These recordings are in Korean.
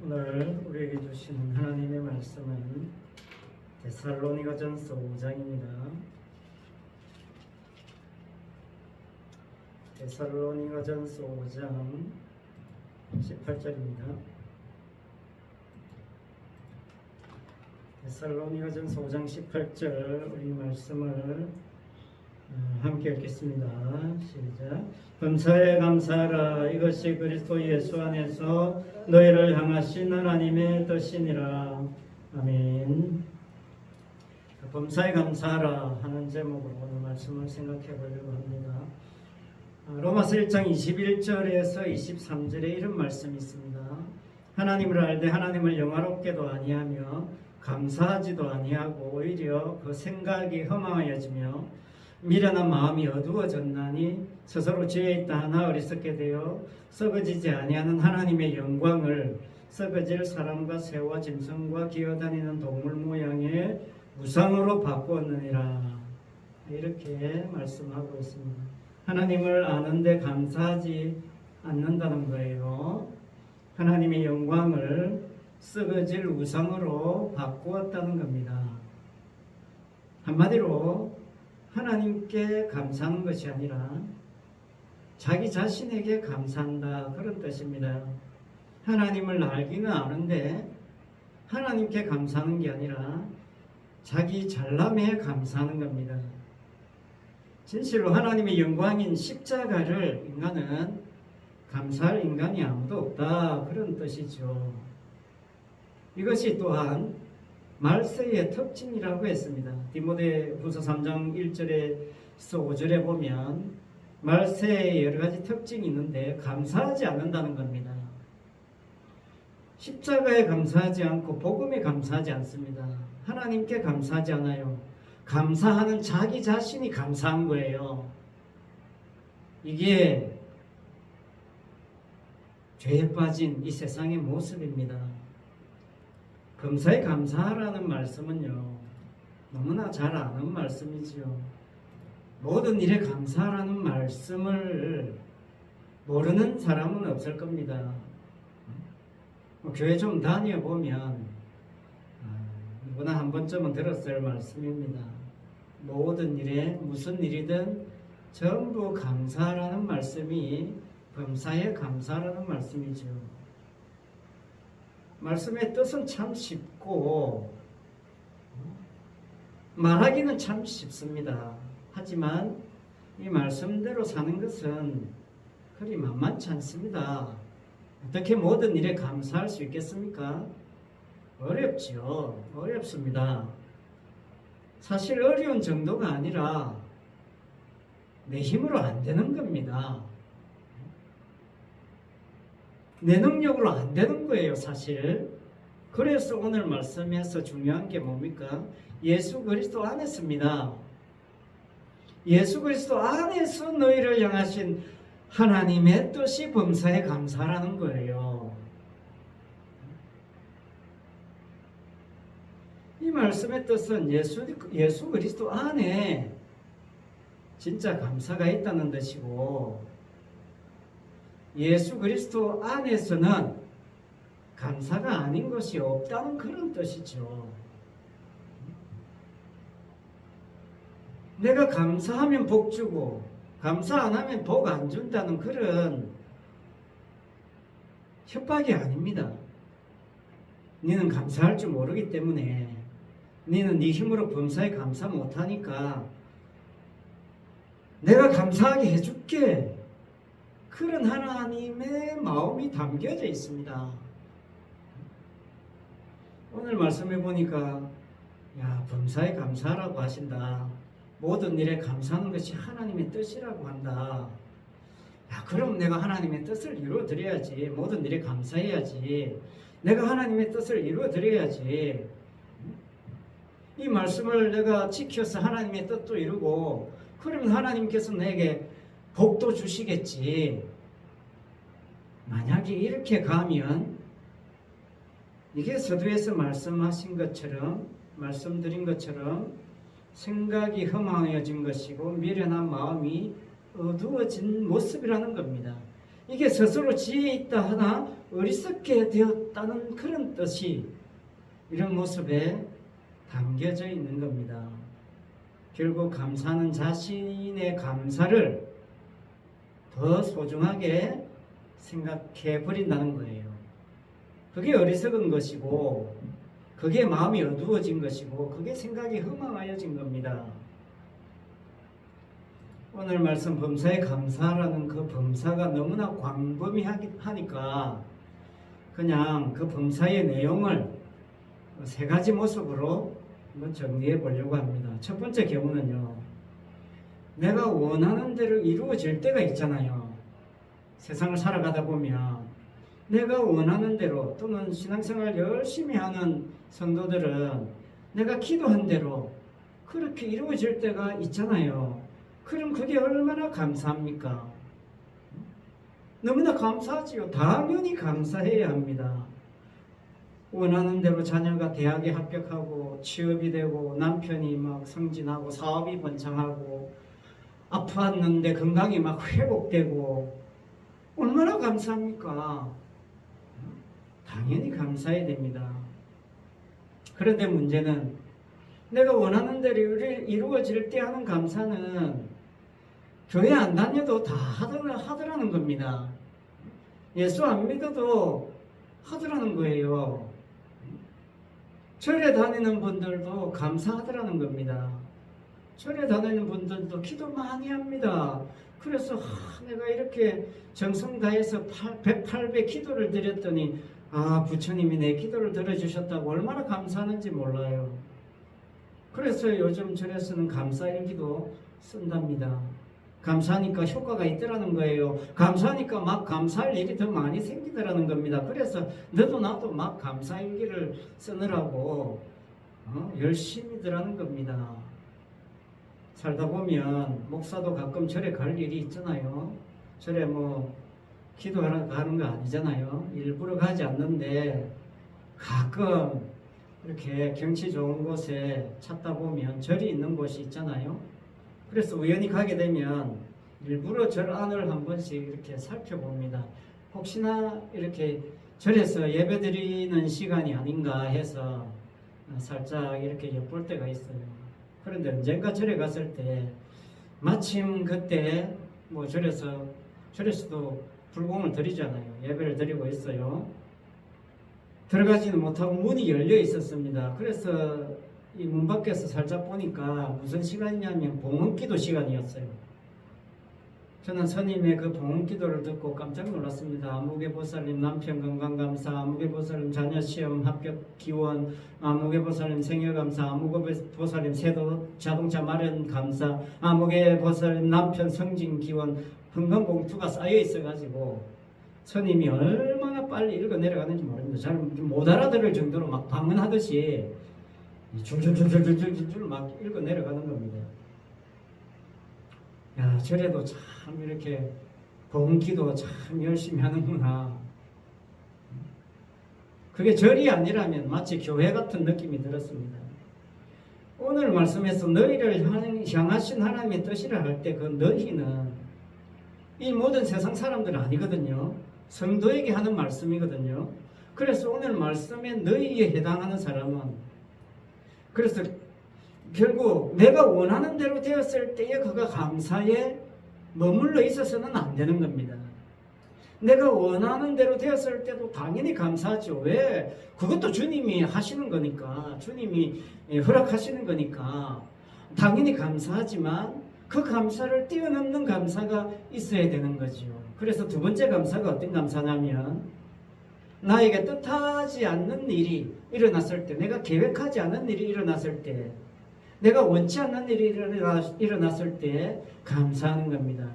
오늘 우리에게 주시는 하나님의 말씀은 데살로니가전서 5장입니다. 데살로니가전서 5장 18절입니다. 데살로니가전서 5장 18절 우리 말씀을 함께 읽겠습니다. 시작. 범사에 감사하라. 이것이 그리스도 예수 안에서 너희를 향하신 하나님의 뜻이니라. 아멘. 범사에 감사하라 하는 제목으로 오늘 말씀을 생각해 보려고 합니다. 로마서 1장 21절에서 23절에 이런 말씀이 있습니다. 하나님을 알되 하나님을 영화롭게도 아니하며 감사하지도 아니하고 오히려 그 생각이 허망하여지며 미련한 마음이 어두워졌나니 스스로 죄에 있다 하나 어리석게 되어 썩어지지 아니하는 하나님의 영광을 썩어질 사람과 새와 짐승과 기어다니는 동물 모양의 우상으로 바꾸었느니라. 이렇게 말씀하고 있습니다. 하나님을 아는데 감사하지 않는다는 거예요. 하나님의 영광을 썩어질 우상으로 바꾸었다는 겁니다. 한마디로 하나님께 감사하는 것이 아니라 자기 자신에게 감사한다, 그런 뜻입니다. 하나님을 알기는 아는데 하나님께 감사하는 게 아니라 자기 잘남에 감사하는 겁니다. 진실로 하나님의 영광인 십자가를 인간은 감사할 인간이 아무도 없다, 그런 뜻이죠. 이것이 또한 말세의 특징이라고 했습니다. 디모데후서 3장 1절에서 5절에 보면 말세에 여러 가지 특징이 있는데 감사하지 않는다는 겁니다. 십자가에 감사하지 않고 복음에 감사하지 않습니다. 하나님께 감사하지 않아요. 감사하는 자기 자신이 감사한 거예요. 이게 죄에 빠진 이 세상의 모습입니다. 범사에 감사하라는 말씀은요, 너무나 잘 아는 말씀이지요. 모든 일에 감사하라는 말씀을 모르는 사람은 없을 겁니다. 교회 좀 다녀보면 누구나 한 번쯤은 들었을 말씀입니다. 모든 일에 무슨 일이든 전부 감사하라는 말씀이 범사에 감사하라는 말씀이죠. 말씀의 뜻은 참 쉽고 말하기는 참 쉽습니다. 하지만 이 말씀대로 사는 것은 그리 만만치 않습니다. 어떻게 모든 일에 감사할 수 있겠습니까? 어렵지요. 어렵습니다. 사실 어려운 정도가 아니라 내 힘으로 안 되는 겁니다. 내 능력으로 안 되는 거예요, 사실. 그래서 오늘 말씀에서 중요한 게 뭡니까? 예수 그리스도 안에서입니다. 예수 그리스도 안에서 너희를 향하신 하나님의 뜻이 범사에 감사라는 거예요. 이 말씀의 뜻은 예수 그리스도 안에 진짜 감사가 있다는 뜻이고, 예수 그리스도 안에서는 감사가 아닌 것이 없다는 그런 뜻이죠. 내가 감사하면 복 주고 감사 안 하면 복 안 준다는 그런 협박이 아닙니다. 너는 감사할 줄 모르기 때문에, 너는 네 힘으로 범사에 감사 못하니까 내가 감사하게 해줄게, 그런 하나님의 마음이 담겨져 있습니다. 오늘 말씀해 보니까 범사에 감사하라고 하신다. 모든 일에 감사하는 것이 하나님의 뜻이라고 한다. 그럼 내가 하나님의 뜻을 이루어드려야지. 모든 일에 감사해야지. 내가 하나님의 뜻을 이루어드려야지. 이 말씀을 내가 지켜서 하나님의 뜻도 이루고, 그러면 하나님께서 내게 복도 주시겠지. 만약에 이렇게 가면 이게 서두에서 말씀드린 것처럼 생각이 허망해진 것이고 미련한 마음이 어두워진 모습이라는 겁니다. 이게 스스로 지혜 있다 하나 어리석게 되었다는 그런 뜻이 이런 모습에 담겨져 있는 겁니다. 결국 감사는 자신의 감사를 더 소중하게 생각해 버린다는 거예요. 그게 어리석은 것이고, 그게 마음이 어두워진 것이고, 그게 생각이 허망하여진 겁니다. 오늘 말씀 범사에 감사라는 그 범사가 너무나 광범위하니까 그냥 그 범사의 내용을 세 가지 모습으로 한번 정리해 보려고 합니다. 첫 번째 경우는요, 내가 원하는 대로 이루어질 때가 있잖아요. 세상을 살아가다 보면 내가 원하는 대로, 또는 신앙생활 열심히 하는 성도들은 내가 기도한 대로 그렇게 이루어질 때가 있잖아요. 그럼 그게 얼마나 감사합니까? 너무나 감사하지요. 당연히 감사해야 합니다. 원하는 대로 자녀가 대학에 합격하고 취업이 되고 남편이 막 승진하고 사업이 번창하고 아팠는데 건강이 막 회복되고 얼마나 감사합니까? 당연히 감사해야 됩니다. 그런데 문제는 내가 원하는 대로 이루어질 때 하는 감사는 교회 안 다녀도 다 하더라는 겁니다. 예수 안 믿어도 하더라는 거예요. 절에 다니는 분들도 감사하더라는 겁니다. 절에 다니는 분들도 기도 많이 합니다. 그래서 내가 이렇게 정성 다해서 108배 기도를 드렸더니 부처님이 내 기도를 들어주셨다고 얼마나 감사하는지 몰라요. 그래서 요즘 절에서는 감사일기도 쓴답니다. 감사하니까 효과가 있더라는 거예요. 감사하니까 막 감사할 일이 더 많이 생기더라는 겁니다. 그래서 너도 나도 막 감사일기를 쓰느라고 열심히더라는 겁니다. 살다 보면 목사도 가끔 절에 갈 일이 있잖아요. 절에 뭐 기도하러 가는 거 아니잖아요. 일부러 가지 않는데 가끔 이렇게 경치 좋은 곳에 찾다 보면 절이 있는 곳이 있잖아요. 그래서 우연히 가게 되면 일부러 절 안을 한 번씩 이렇게 살펴봅니다. 혹시나 이렇게 절에서 예배드리는 시간이 아닌가 해서 살짝 이렇게 엿볼 때가 있어요. 그런데 언젠가 절에 갔을 때 마침 그때 뭐 절에서도 불공을 드리잖아요. 예배를 드리고 있어요. 들어가지는 못하고 문이 열려 있었습니다. 그래서 이 문 밖에서 살짝 보니까 무슨 시간이냐면 봉헌기도 시간이었어요. 저는 스님의 그 봉헌기도를 듣고 깜짝 놀랐습니다. 아무개보살님 남편 건강감사, 아무개보살님 자녀 시험 합격 기원, 아무개보살님 생일감사, 아무개보살님 새도 자동차 마련 감사, 아무개보살님 남편 승진 기원, 흥건봉투가 쌓여 있어가지고 스님이 얼마나 빨리 읽어 내려가는지 모릅니다. 잘 못 알아들을 정도로 막 방언하듯이 줄줄줄줄줄줄 막 읽어 내려가는 겁니다. 야, 절에도 참 이렇게 봉기도 참 열심히 하는구나. 그게 절이 아니라면 마치 교회 같은 느낌이 들었습니다. 오늘 말씀에서 너희를 향하신 하나님의 뜻이라 할 때 그 너희는 이 모든 세상 사람들은 아니거든요. 성도에게 하는 말씀이거든요. 그래서 오늘 말씀에 너희에 해당하는 사람은, 그래서 결국 내가 원하는 대로 되었을 때에 그가 감사에 머물러 있어서는 안 되는 겁니다. 내가 원하는 대로 되었을 때도 당연히 감사하죠. 왜? 그것도 주님이 하시는 거니까, 주님이 허락하시는 거니까 당연히 감사하지만 그 감사를 뛰어넘는 감사가 있어야 되는 거죠. 그래서 두 번째 감사가 어떤 감사냐면, 나에게 뜻하지 않는 일이 일어났을 때, 내가 계획하지 않은 일이 일어났을 때, 내가 원치 않는 일이 일어났을 때 감사하는 겁니다.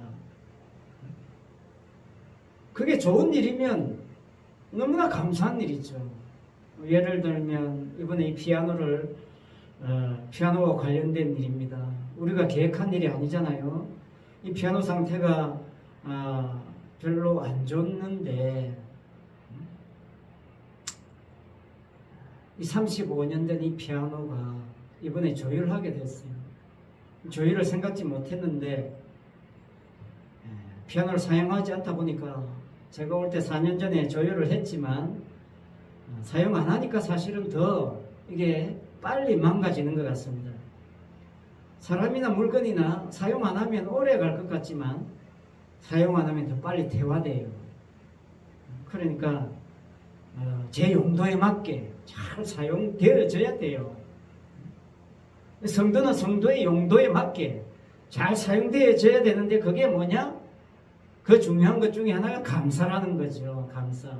그게 좋은 일이면 너무나 감사한 일이죠. 예를 들면 이번에 이 피아노와 관련된 일입니다. 우리가 계획한 일이 아니잖아요. 이 피아노 상태가 별로 안 좋는데 이 35년 된 이 피아노가 이번에 조율하게 됐어요. 조율을 생각지 못했는데 피아노를 사용하지 않다 보니까 제가 올 때 4년 전에 조율을 했지만 사용 안 하니까 사실은 더 이게 빨리 망가지는 것 같습니다. 사람이나 물건이나 사용 안 하면 오래 갈 것 같지만 사용 안 하면 더 빨리 퇴화돼요. 그러니까 제 용도에 맞게 잘 사용되어져야 돼요. 성도는 성도의 용도에 맞게 잘 사용되어져야 되는데 그게 뭐냐? 그 중요한 것 중에 하나가 감사라는 거죠. 감사.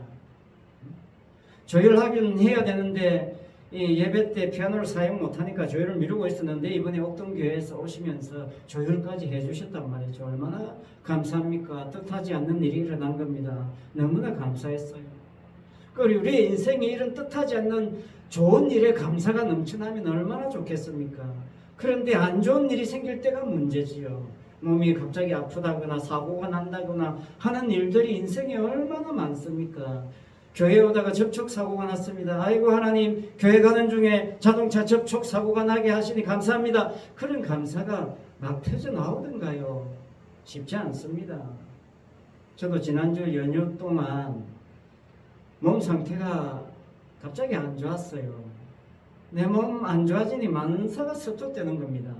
조율하긴 해야 되는데 이 예배 때 피아노를 사용 못하니까 조율을 미루고 있었는데 이번에 옥동교회에서 오시면서 조율까지 해주셨단 말이죠. 얼마나 감사합니까? 뜻하지 않는 일이 일어난 겁니다. 너무나 감사했어요. 그리고 우리의 인생에 이런 뜻하지 않는 좋은 일에 감사가 넘쳐나면 얼마나 좋겠습니까? 그런데 안 좋은 일이 생길 때가 문제지요. 몸이 갑자기 아프다거나 사고가 난다거나 하는 일들이 인생에 얼마나 많습니까? 교회에 오다가 접촉사고가 났습니다. 아이고 하나님, 교회 가는 중에 자동차 접촉사고가 나게 하시니 감사합니다. 그런 감사가 막 터져 나오던가요? 쉽지 않습니다. 저도 지난주 연휴 동안 몸 상태가 갑자기 안 좋았어요. 내 몸 안 좋아지니 만사가 서툴대는 겁니다.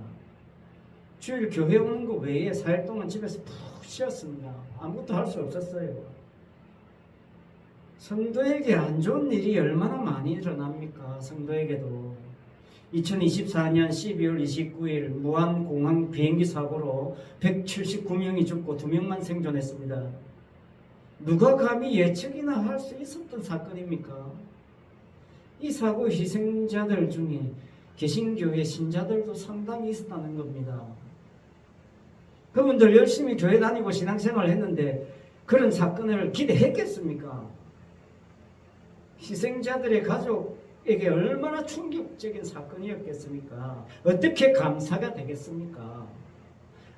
주일 교회 오는 거 외에 4일 동안 집에서 푹 쉬었습니다. 아무것도 할 수 없었어요. 성도에게 안 좋은 일이 얼마나 많이 일어납니까? 성도에게도. 2024년 12월 29일 무안공항 비행기 사고로 179명이 죽고 2명만 생존했습니다. 누가 감히 예측이나 할 수 있었던 사건입니까? 이 사고 희생자들 중에 개신교회 신자들도 상당히 있었다는 겁니다. 그분들 열심히 교회 다니고 신앙생활을 했는데 그런 사건을 기대했겠습니까? 희생자들의 가족에게 얼마나 충격적인 사건이었겠습니까? 어떻게 감사가 되겠습니까?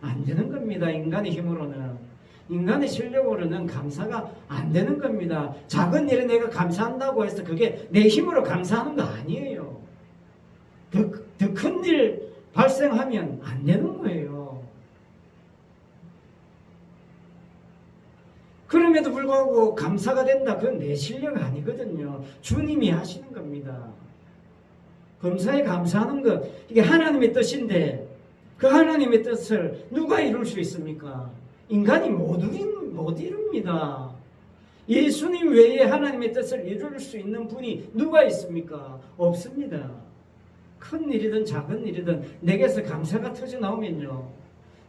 안 되는 겁니다. 인간의 힘으로는. 인간의 실력으로는 감사가 안 되는 겁니다. 작은 일에 내가 감사한다고 해서 그게 내 힘으로 감사하는 거 아니에요. 더 큰 일 발생하면 안 되는 거예요. 그럼에도 불구하고 감사가 된다. 그건 내 실력 아니거든요. 주님이 하시는 겁니다. 범사에 감사하는 것, 이게 하나님의 뜻인데 그 하나님의 뜻을 누가 이룰 수 있습니까? 인간이 못 이룹니다. 예수님 외에 하나님의 뜻을 이룰 수 있는 분이 누가 있습니까? 없습니다. 큰 일이든 작은 일이든 내게서 감사가 터져 나오면요,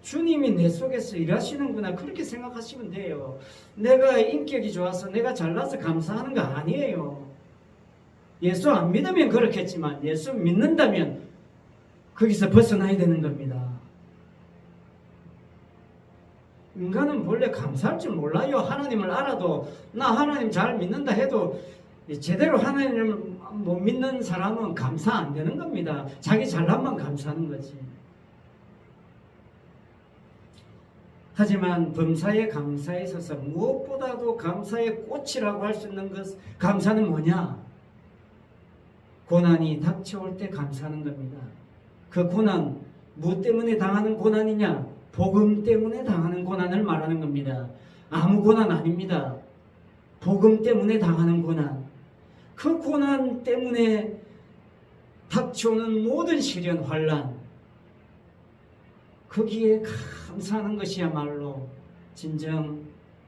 주님이 내 속에서 일하시는구나, 그렇게 생각하시면 돼요. 내가 인격이 좋아서 내가 잘나서 감사하는 거 아니에요. 예수 안 믿으면 그렇겠지만 예수 믿는다면 거기서 벗어나야 되는 겁니다. 인간은 본래 감사할 줄 몰라요. 하나님을 알아도 나 하나님 잘 믿는다 해도 제대로 하나님을 못 믿는 사람은 감사 안 되는 겁니다. 자기 잘난만 감사하는 거지. 하지만 범사의 감사에 있어서 무엇보다도 감사의 꽃이라고 할 수 있는 것, 감사는 뭐냐? 고난이 닥쳐올 때 감사하는 겁니다. 그 고난, 무엇 때문에 당하는 고난이냐? 복음 때문에 당하는 고난을 말하는 겁니다. 아무 고난 아닙니다. 복음 때문에 당하는 고난. 그 고난 때문에 닥쳐오는 모든 시련, 환난, 거기에 감사하는 것이야말로 진정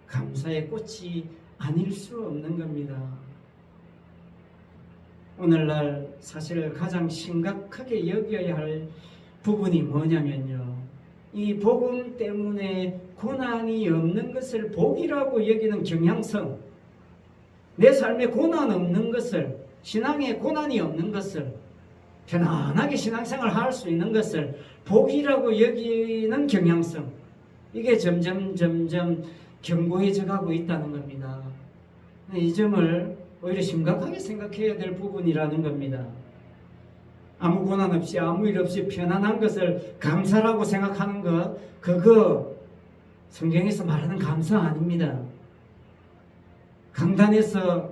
감사의 꽃이 아닐 수 없는 겁니다. 오늘날 사실 가장 심각하게 여겨야 할 부분이 뭐냐면요, 이 복음 때문에 고난이 없는 것을 복이라고 여기는 경향성, 내 삶에 고난 없는 것을, 신앙에 고난이 없는 것을, 편안하게 신앙생활 할 수 있는 것을 복이라고 여기는 경향성, 이게 점점 견고해져 가고 있다는 겁니다. 이 점을 오히려 심각하게 생각해야 될 부분이라는 겁니다. 아무 고난 없이 아무 일 없이 편안한 것을 감사라고 생각하는 것, 그거 성경에서 말하는 감사 아닙니다. 강단에서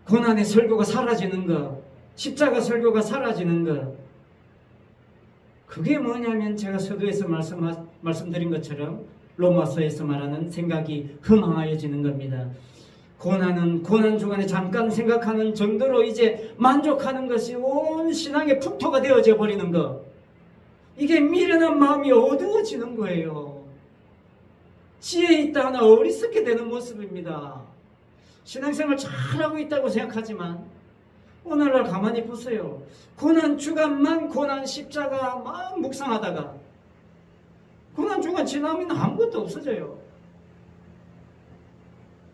고난의 설교가 사라지는 것, 십자가 설교가 사라지는 것, 그게 뭐냐면 제가 서두에서 말씀드린 것처럼 로마서에서 말하는 생각이 허망하여지는 겁니다. 고난은 고난 중간에 잠깐 생각하는 정도로 이제 만족하는 것이 온 신앙의 풍토가 되어져 버리는 것. 이게 미련한 마음이 어두워지는 거예요. 지혜 있다 하나 어리석게 되는 모습입니다. 신앙생활 잘하고 있다고 생각하지만 오늘날 가만히 보세요. 고난 주간만 고난 십자가 막 묵상하다가 고난 주간 지나면 아무것도 없어져요.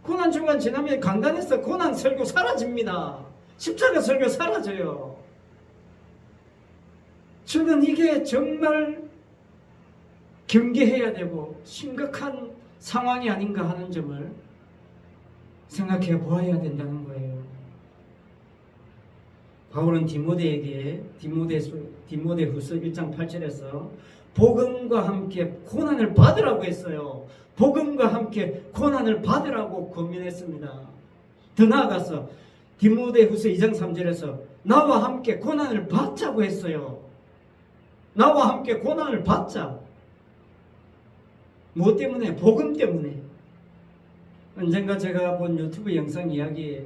고난 주간 지나면 간단해서 고난 설교 사라집니다. 십자가 설교 사라져요. 저는 이게 정말 경계해야 되고 심각한 상황이 아닌가 하는 점을 생각해 보아야 된다는 거예요. 바울은 디모데에게 디모데후서 1장 8절에서 복음과 함께 고난을 받으라고 했어요. 복음과 함께 고난을 받으라고 권면했습니다. 더 나아가서 디모데후서 2장 3절에서 나와 함께 고난을 받자고 했어요. 나와 함께 고난을 받자. 뭐 때문에? 복음 때문에. 언젠가 제가 본 유튜브 영상 이야기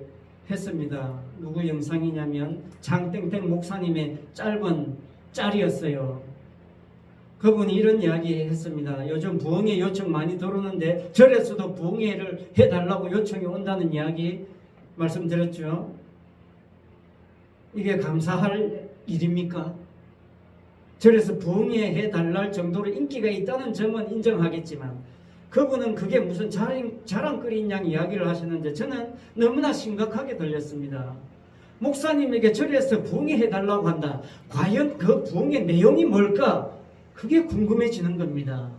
했습니다. 누구 영상이냐면 장땡땡 목사님의 짧은 짤이었어요. 그분이 이런 이야기 했습니다. 요즘 부흥회 요청 많이 들어오는데 절에서도 부흥회를 해달라고 요청이 온다는 이야기 말씀드렸죠. 이게 감사할 일입니까? 절에서 부흥회 해달랄 정도로 인기가 있다는 점은 인정하겠지만 그분은 그게 무슨 자랑거리인 양 이야기를 하시는데 저는 너무나 심각하게 들렸습니다. 목사님에게 절에서 부흥회 해달라고 한다. 과연 그 부흥회 내용이 뭘까? 그게 궁금해지는 겁니다.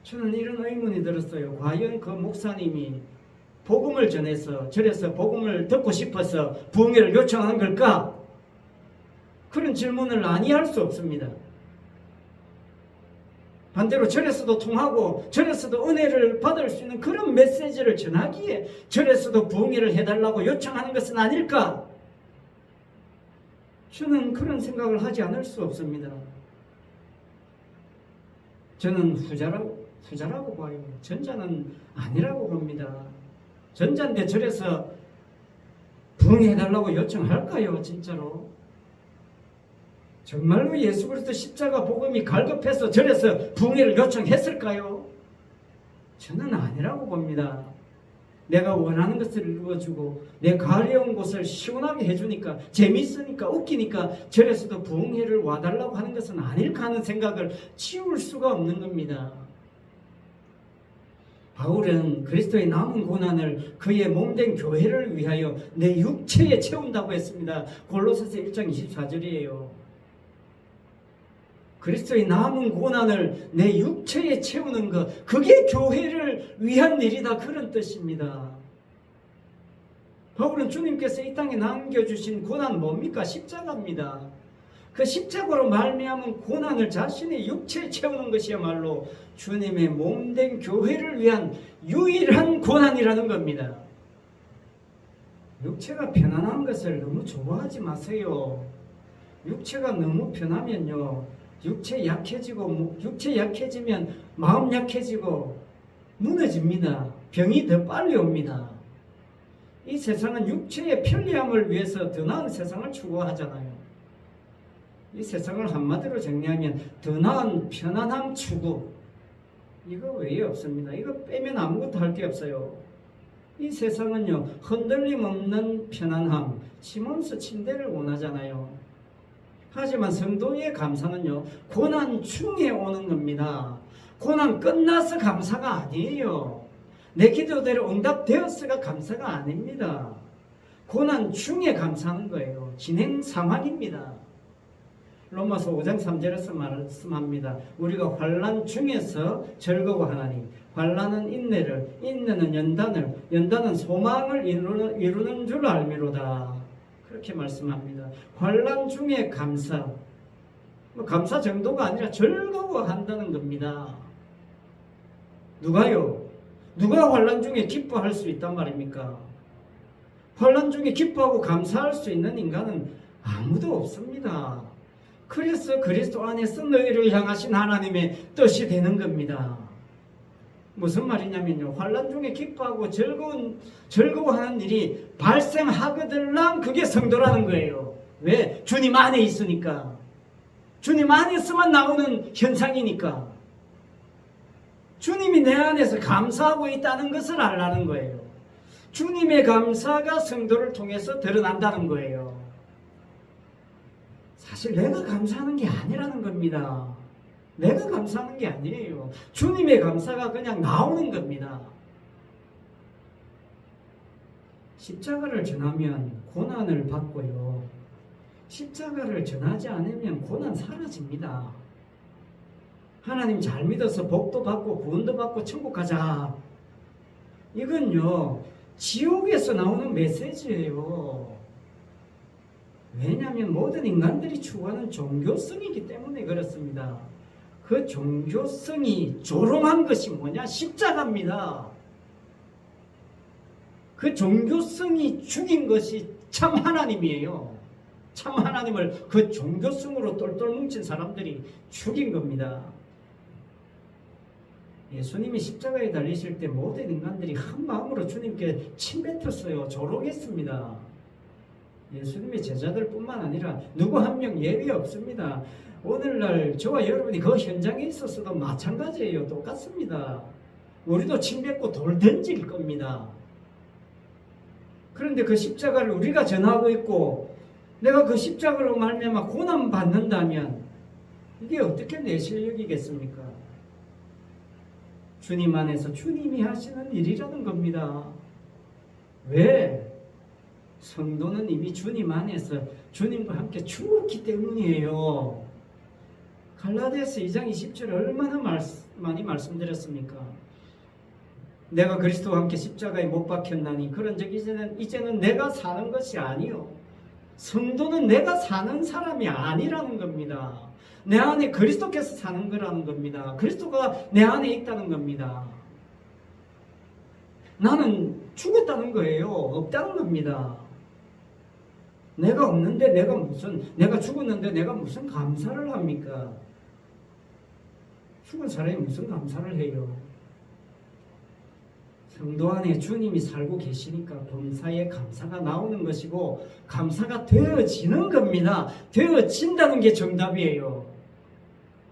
저는 이런 의문이 들었어요. 과연 그 목사님이 복음을 전해서 절에서 복음을 듣고 싶어서 부흥회를 요청하는 걸까? 그런 질문을 아니할 수 없습니다. 반대로 절에서도 통하고 절에서도 은혜를 받을 수 있는 그런 메시지를 전하기에 절에서도 부흥회를 해달라고 요청하는 것은 아닐까? 저는 그런 생각을 하지 않을 수 없습니다. 저는 후자라고 봐요. 전자는 아니라고 봅니다. 전자인데 절에서 부흥회 해달라고 요청할까요? 진짜로? 정말로 예수 그리스도 십자가 복음이 갈급해서 절에서 부흥회를 요청했을까요? 저는 아니라고 봅니다. 내가 원하는 것을 이루어주고 내 가려운 곳을 시원하게 해주니까 재미있으니까 웃기니까 절에서도 부흥회를 와달라고 하는 것은 아닐까 하는 생각을 치울 수가 없는 겁니다. 바울은 그리스도의 남은 고난을 그의 몸된 교회를 위하여 내 육체에 채운다고 했습니다. 골로새서 1장 24절이에요. 그리스도의 남은 고난을 내 육체에 채우는 것, 그게 교회를 위한 일이다, 그런 뜻입니다. 바울은 주님께서 이 땅에 남겨주신 고난 뭡니까? 십자가입니다. 그 십자가로 말미암은 고난을 자신의 육체에 채우는 것이야말로 주님의 몸된 교회를 위한 유일한 고난이라는 겁니다. 육체가 편안한 것을 너무 좋아하지 마세요. 육체가 너무 편하면요, 육체 약해지면 마음 약해지고 무너집니다. 병이 더 빨리 옵니다. 이 세상은 육체의 편리함을 위해서 더 나은 세상을 추구하잖아요. 이 세상을 한마디로 정리하면 더 나은 편안함 추구, 이거 외에 없습니다. 이거 빼면 아무것도 할 게 없어요. 이 세상은요, 흔들림 없는 편안함, 시몬스 침대를 원하잖아요. 하지만 성도의 감사는요, 고난 중에 오는 겁니다. 고난 끝나서 감사가 아니에요. 내 기도대로 응답되었어가 감사가 아닙니다. 고난 중에 감사하는 거예요. 진행 상황입니다. 로마서 5장 3절에서 말씀합니다. 우리가 환난 중에서 즐거워하나니 환난은 인내를, 인내는 연단을, 연단은 소망을 이루는 줄 알미로다. 그렇게 말씀합니다. 환난 중에 감사, 감사 정도가 아니라 즐거워한다는 겁니다. 누가요? 누가 환난 중에 기뻐할 수 있단 말입니까? 환난 중에 기뻐하고 감사할 수 있는 인간은 아무도 없습니다. 그래서 그리스도 안에서 너희를 향하신 하나님의 뜻이 되는 겁니다. 무슨 말이냐면요, 환난 중에 기뻐하고 즐거워하는 일이 발생하거들랑 그게 성도라는 거예요. 왜? 주님 안에 있으니까. 주님 안에서만 나오는 현상이니까. 주님이 내 안에서 감사하고 있다는 것을 알라는 거예요. 주님의 감사가 성도를 통해서 드러난다는 거예요. 사실 내가 감사하는 게 아니라는 겁니다. 내가 감사하는 게 아니에요. 주님의 감사가 그냥 나오는 겁니다. 십자가를 전하면 고난을 받고요, 십자가를 전하지 않으면 고난 사라집니다. 하나님 잘 믿어서 복도 받고 구원도 받고 천국 가자, 이건요 지옥에서 나오는 메시지예요. 왜냐하면 모든 인간들이 추구하는 종교성이기 때문에 그렇습니다. 그 종교성이 조롱한 것이 뭐냐? 십자가입니다. 그 종교성이 죽인 것이 참 하나님이에요. 참 하나님을 그 종교성으로 똘똘 뭉친 사람들이 죽인 겁니다. 예수님이 십자가에 달리실 때 모든 인간들이 한 마음으로 주님께 침뱉었어요. 조롱했습니다. 예수님의 제자들 뿐만 아니라 누구 한 명 예외 없습니다. 오늘날 저와 여러분이 그 현장에 있었어도 마찬가지예요. 똑같습니다. 우리도 침뱉고 돌 던질 겁니다. 그런데 그 십자가를 우리가 전하고 있고 내가 그 십자가로 말미암아 고난 받는다면 이게 어떻게 내 실력이겠습니까? 주님 안에서 주님이 하시는 일이라는 겁니다. 왜? 성도는 이미 주님 안에서 주님과 함께 죽었기 때문이에요. 갈라디아서 2장 20절에 얼마나 많이 말씀드렸습니까? 내가 그리스도와 함께 십자가에 못 박혔나니 그런 적 이제는 내가 사는 것이 아니요, 성도는 내가 사는 사람이 아니라는 겁니다. 내 안에 그리스도께서 사는 거라는 겁니다. 그리스도가 내 안에 있다는 겁니다. 나는 죽었다는 거예요. 없다는 겁니다. 내가 없는데 내가 죽었는데 내가 무슨 감사를 합니까? 죽은 사람이 무슨 감사를 해요? 성도 안에 주님이 살고 계시니까 범사에 감사가 나오는 것이고 감사가 되어지는 겁니다. 되어진다는 게 정답이에요.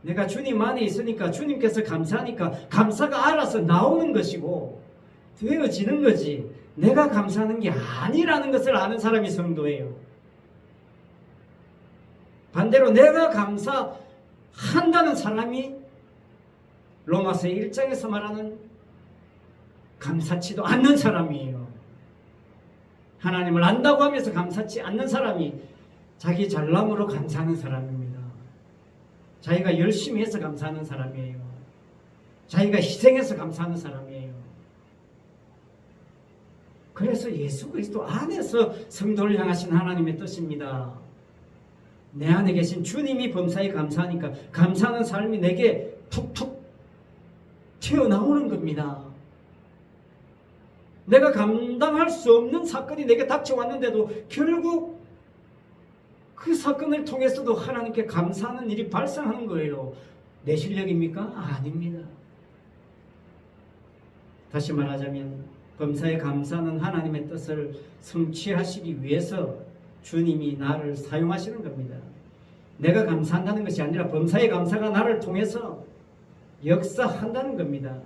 내가 주님 안에 있으니까 주님께서 감사하니까 감사가 알아서 나오는 것이고 되어지는 거지, 내가 감사하는 게 아니라는 것을 아는 사람이 성도예요. 반대로 내가 감사한다는 사람이 로마서 1장에서 말하는 감사치도 않는 사람이에요. 하나님을 안다고 하면서 감사치 않는 사람이 자기 잘남으로 감사하는 사람입니다. 자기가 열심히 해서 감사하는 사람이에요. 자기가 희생해서 감사하는 사람이에요. 그래서 예수 그리스도 안에서 성도를 향하신 하나님의 뜻입니다. 내 안에 계신 주님이 범사에 감사하니까 감사하는 삶이 내게 툭툭 튀어나오는 겁니다. 내가 감당할 수 없는 사건이 내게 닥쳐왔는데도 결국 그 사건을 통해서도 하나님께 감사하는 일이 발생하는 거예요. 내 실력입니까? 아닙니다. 다시 말하자면 범사에 감사하는 하나님의 뜻을 성취하시기 위해서 주님이 나를 사용하시는 겁니다. 내가 감사한다는 것이 아니라 범사의 감사가 나를 통해서 역사한다는 겁니다.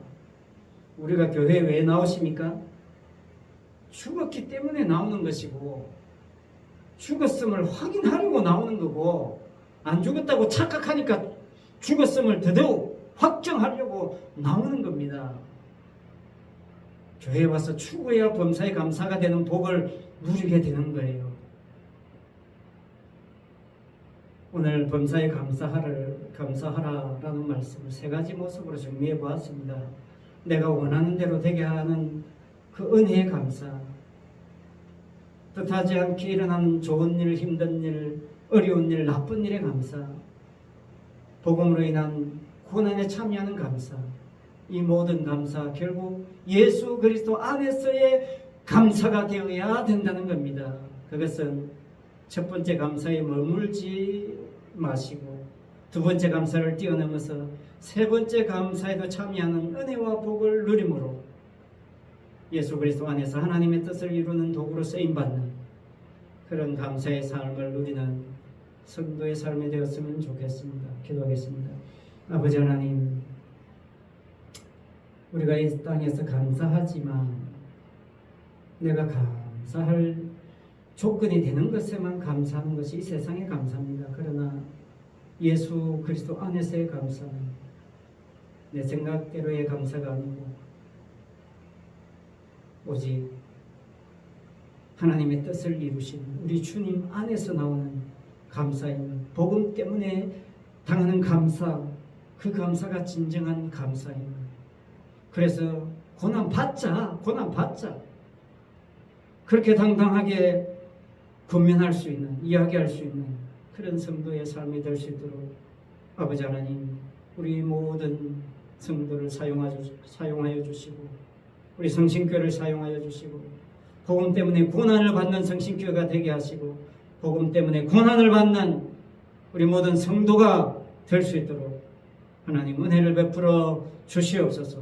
우리가 교회에 왜 나오십니까? 죽었기 때문에 나오는 것이고 죽었음을 확인하려고 나오는 거고, 안 죽었다고 착각하니까 죽었음을 더더욱 확정하려고 나오는 겁니다. 교회에 와서 죽어야 범사에 감사가 되는 복을 누리게 되는 거예요. 오늘 범사에 감사하라라는 말씀을 세 가지 모습으로 정리해 보았습니다. 내가 원하는 대로 되게 하는 그 은혜의 감사, 뜻하지 않게 일어난 좋은 일, 힘든 일, 어려운 일, 나쁜 일의 감사, 복음으로 인한 고난에 참여하는 감사, 이 모든 감사 결국 예수 그리스도 안에서의 감사가 되어야 된다는 겁니다. 그것은 첫 번째 감사에 머물지 마시고 두 번째 감사를 뛰어넘어서 세 번째 감사에도 참여하는 은혜와 복을 누림으로 예수 그리스도 안에서 하나님의 뜻을 이루는 도구로 쓰임받는 그런 감사의 삶을 누리는 성도의 삶이 되었으면 좋겠습니다. 기도하겠습니다. 아버지 하나님, 우리가 이 땅에서 감사하지만 내가 감사할 조건이 되는 것에만 감사하는 것이 이 세상의 감사입니다. 그러나 예수 그리스도 안에서의 감사는 내 생각대로의 감사가 아니고 오직 하나님의 뜻을 이루신 우리 주님 안에서 나오는 감사임, 복음 때문에 당하는 감사, 그 감사가 진정한 감사임. 그래서 고난 받자 그렇게 당당하게 권면할 수 있는, 이야기할 수 있는 그런 성도의 삶이 될 수 있도록 아버지 하나님, 우리 모든 성도를 사용하여 주시고 우리 성신교회를 사용하여 주시고 복음 때문에 고난을 받는 성신교회가 되게 하시고 복음 때문에 고난을 받는 우리 모든 성도가 될 수 있도록 하나님 은혜를 베풀어 주시옵소서.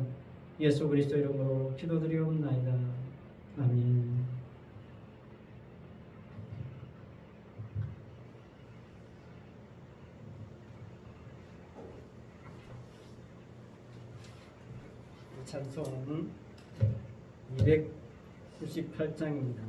예수 그리스도 이름으로 기도드리옵나이다. 아멘. 찬송 298장입니다.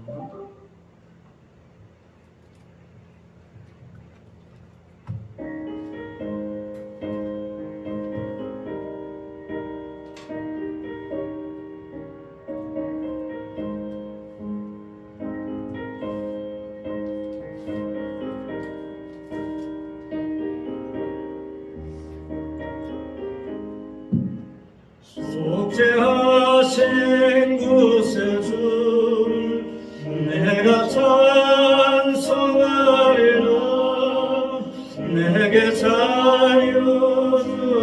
속죄하신 구세 주를 내가 찬송하리라. 내게 자유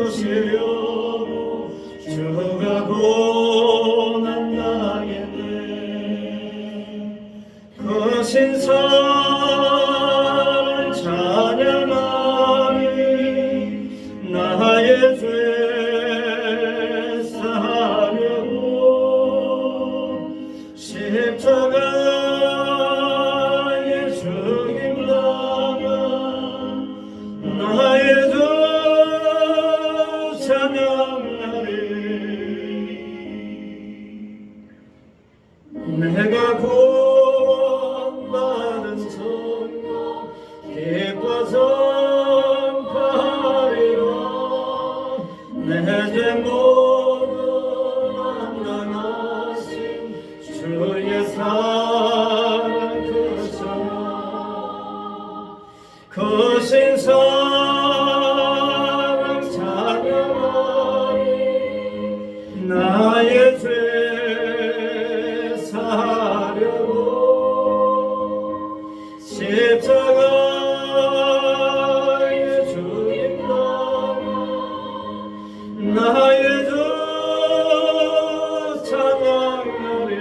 주시려고 주가 고난 당했네. 그 신사를 찬양하리. 나의 죄 십자가의 죽임당한 나의 주 찬양하리. 내가 구원받은 성도 기뻐 선포하리라. 내 죄 모두 감당하신 주의 사랑 그 정화 그 신사랑 찬양하리. 나의 죄 사하려고 십자가의 죽임당한 나의 주 찬양하리.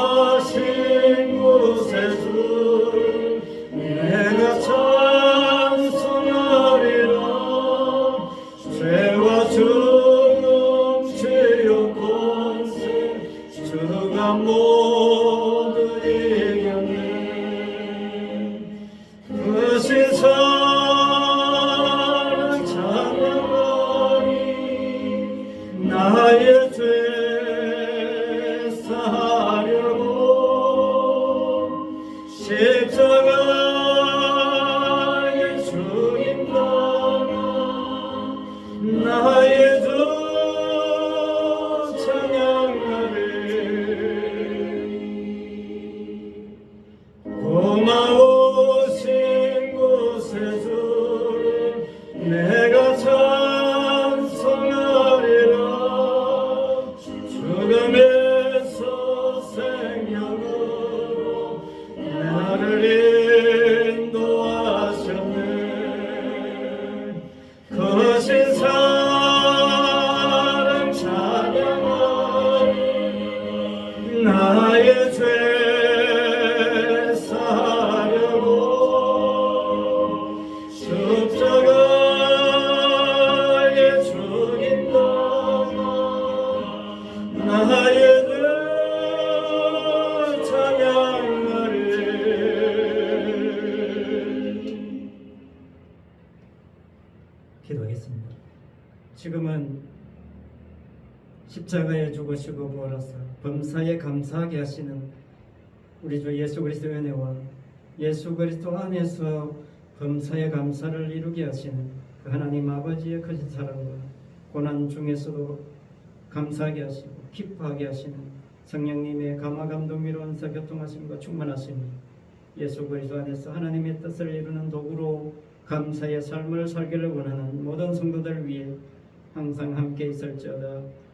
승리하신 구세주를 내가 찬송하리라. 죄와 죽음 죄요 권세 주가 모두 이겼네. 그 신사랑 찬양하리. 나의 죄 십자가의 죽임당한 나의 주 찬양하리. 나의 죄 사려고 십자가에 죽인다. 나의 죄 찬양하리. 기도하겠습니다. 지금은 십자가에 죽으시고 부활하사 범사에 감사하게 하시는 우리 주 예수 그리스도의 은혜와 예수 그리스도 안에서 범사에 감사를 이루게 하시는 그 하나님 아버지의 크신 사랑과 고난 중에서도 감사하게 하시고 기뻐하게 하시는 성령님의 감화 감동 위로 은사 교통하심과 충만하심이 예수 그리스도 안에서 하나님의 뜻을 이루는 도구로 감사의 삶을 살기를 원하는 모든 성도들 위해 항상 함께 있을지어다.